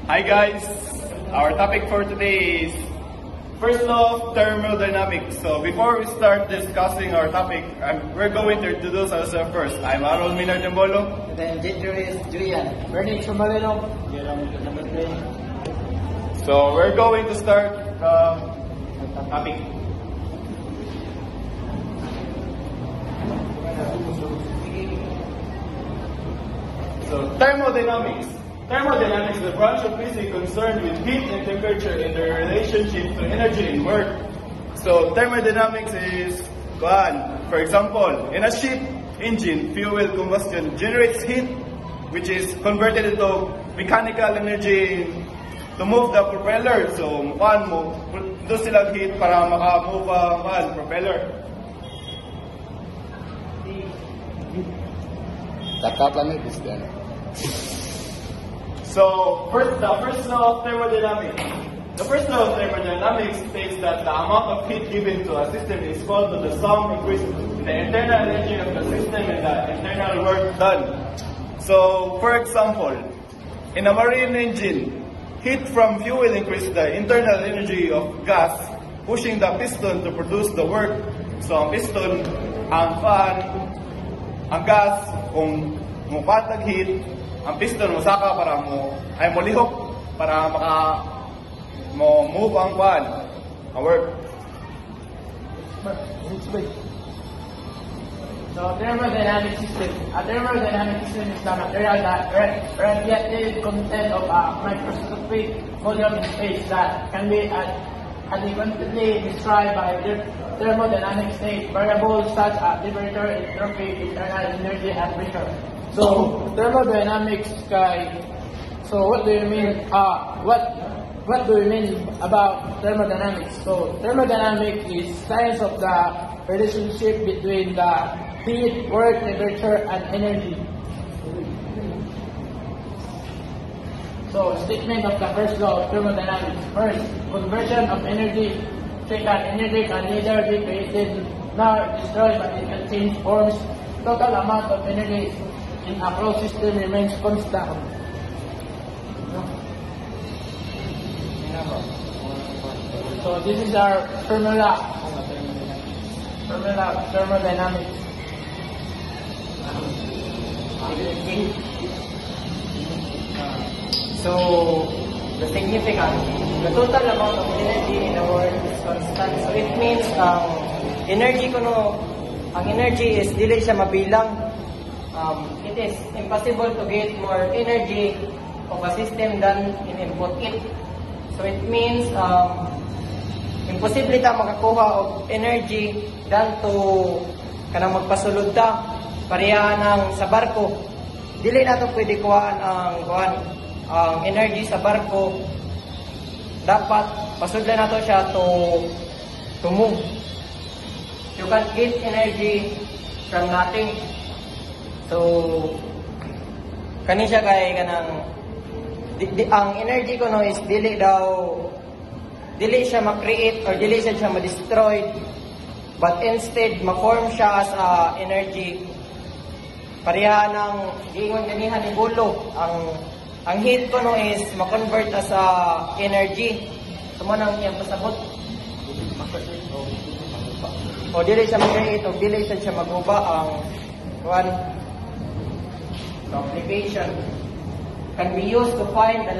Hi guys! Our topic for today is first law of thermodynamics. So before we start discussing our topic, we're going to introduce ourselves first. I'm Aaron Minar Dembolo. And then gender is Julian. Bernie Chumalino. So we're going to start topic. So thermodynamics. Thermodynamics is the branch of physics concerned with heat and temperature in their relationship to energy and work. So thermodynamics is, for example, in a ship engine, fuel combustion generates heat, which is converted into mechanical energy to move the propeller. So doon silang heat para maka-move ang propeller. So, the first law of thermodynamics. The first law of thermodynamics states that the amount of heat given to a system is equal to the sum increase in the internal energy of the system and the internal work done. So, for example, in a marine engine, heat from fuel increases the internal energy of gas, pushing the piston to produce the work. So, ang piston, ang fan, ang gas, kung mupatag heat, ang piston musaka para molihok para move ang fan, ang work. So thermodynamic system. A thermodynamic system is the material that radiative content of a microscopic volume in space that can be adequately described by thermodynamic state variables such as temperature, entropy, internal energy, and pressure. So thermodynamics, so what do you mean? What do you mean about thermodynamics? So thermodynamics is science of the relationship between the heat, work, temperature, and energy. So statement of the first law of thermodynamics. First, conversion of energy. Second, energy can neither be created nor destroyed, but it can change forms. Total amount of energy in a closed system remains constant. So this is our formula of thermodynamics. So the significance, the total amount of energy in the world is constant. So it means ang energy is dili siya mabilang. It is impossible to get more energy of a system than in-input it. So it means imposible ta makakuha of energy than to kanang magpasulod ta pareha ng sa barko. Dili nato pwede kuhaan ang energy sa barko. Dapat pasudlan nato siya to move. You can't get energy from nothing. So kani siya kay kanang ang energy ko is dili siya ma-create or dili siya ma-destroy, but instead ma-form siya as energy. Pareha ng giingon ganihan ni Bulo, ang heat ko is ma-convert as energy. Sumanang iyang pasabot. O dili siya ma-create o dili siya maguba ang application can be used to find the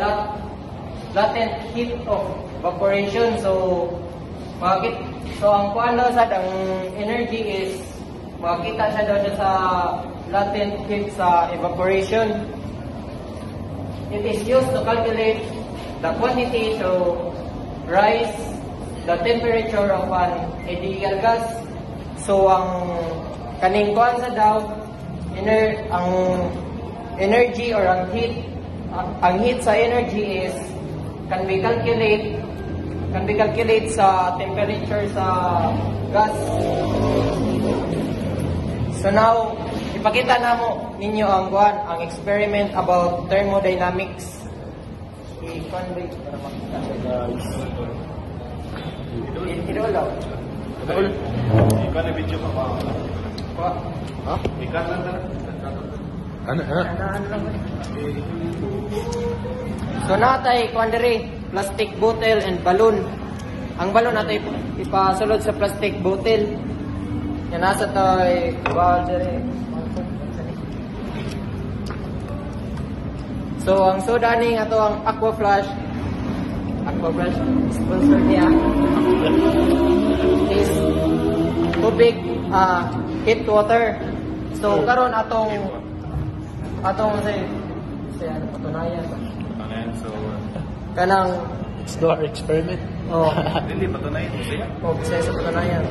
latent heat of evaporation. So ang ang energy is makita siya daw sa latent heat sa evaporation. It is used to calculate the quantity to rise the temperature of an ideal gas. So ang kaning ang energy or ang heat sa energy is can be calculate sa temperature sa gas. So now ipakita ninyo ang experiment about thermodynamics. I-convey para makita idolaw. Ikaw na video pa ba? Ha? Ikaw na. Ano? So natay kuandere plastic bottle and balloon. Ang balloon natay ipasulod sa plastic bottle. Yan nasa tay bawal dire. So ang soda ning ato ang Aqua Flash sponsor niya is tubig heat water. So karon atong say ano patunayan So, kanang Explore experiment. oh hindi pa tunay ito siya. sa patunayan.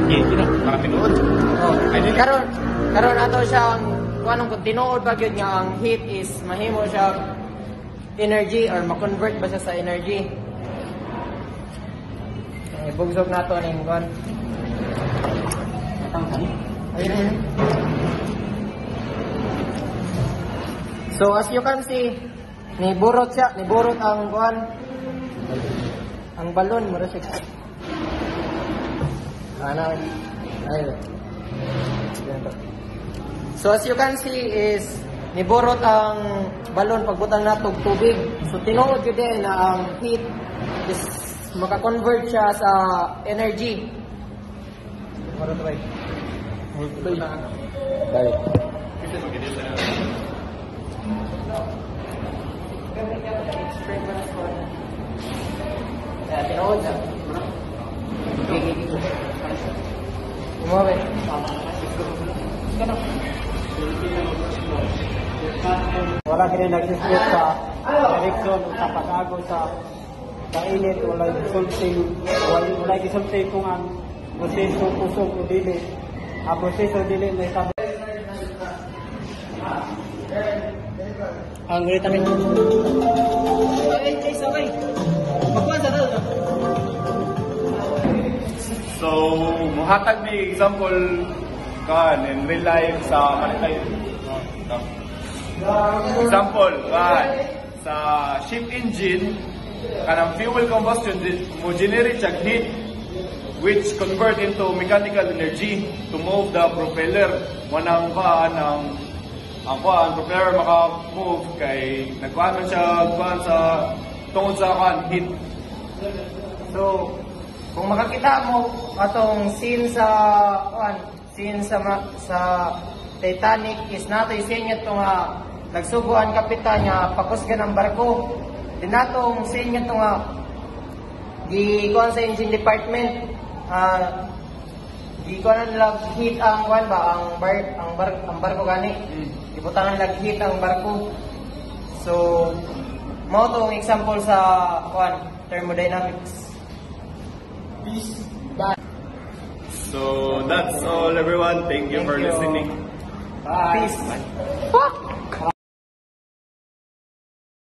Hindi na. Nakapinood. Oh, karon ato siya kuanong kung tinuod ba gyud nga ang heat is mahimo siya energy or ma-convert ba siya sa energy. Bugsog nato ning kuan. Ayun. So as you can see, niburot ang kuan. Ang balon mura siya. Ayun. So as you can see is niborot ang balon pagbutang natog tubig. So tinuod gyud na ang heat is maka-convert siya sa energy. Mura try. Bye. Tinuod siya. Umawi. Wala kini nag-discuss sa direction o sa pag-ago sa kainit, wala gisulti kung ang proseso kusog o dili. Ang proseso dili na itabi. Ang vitamin. Okay. Magkuhan sa daw. So, muhatag ni example kan in real life sa Manitay. Example kan sa ship engine kanang fuel combustion mo generate siya heat which convert into mechanical energy to move the propeller. Wanang ang propeller maka-move kay nagkuhan man siya sa tungod sa heat. So, kung makakita mo atong scene sa Titanic is nato scene ito nga nagsuguan kapitan nga pakusgan ang barko. Dinatong scene ito nga gikuan sa engine department gikuan nila heat ang barko gani. Gibutangan nila heat ang barko. So mao tong example sa thermodynamics. So that's all everyone. Thank you for listening. Peace. Fuck.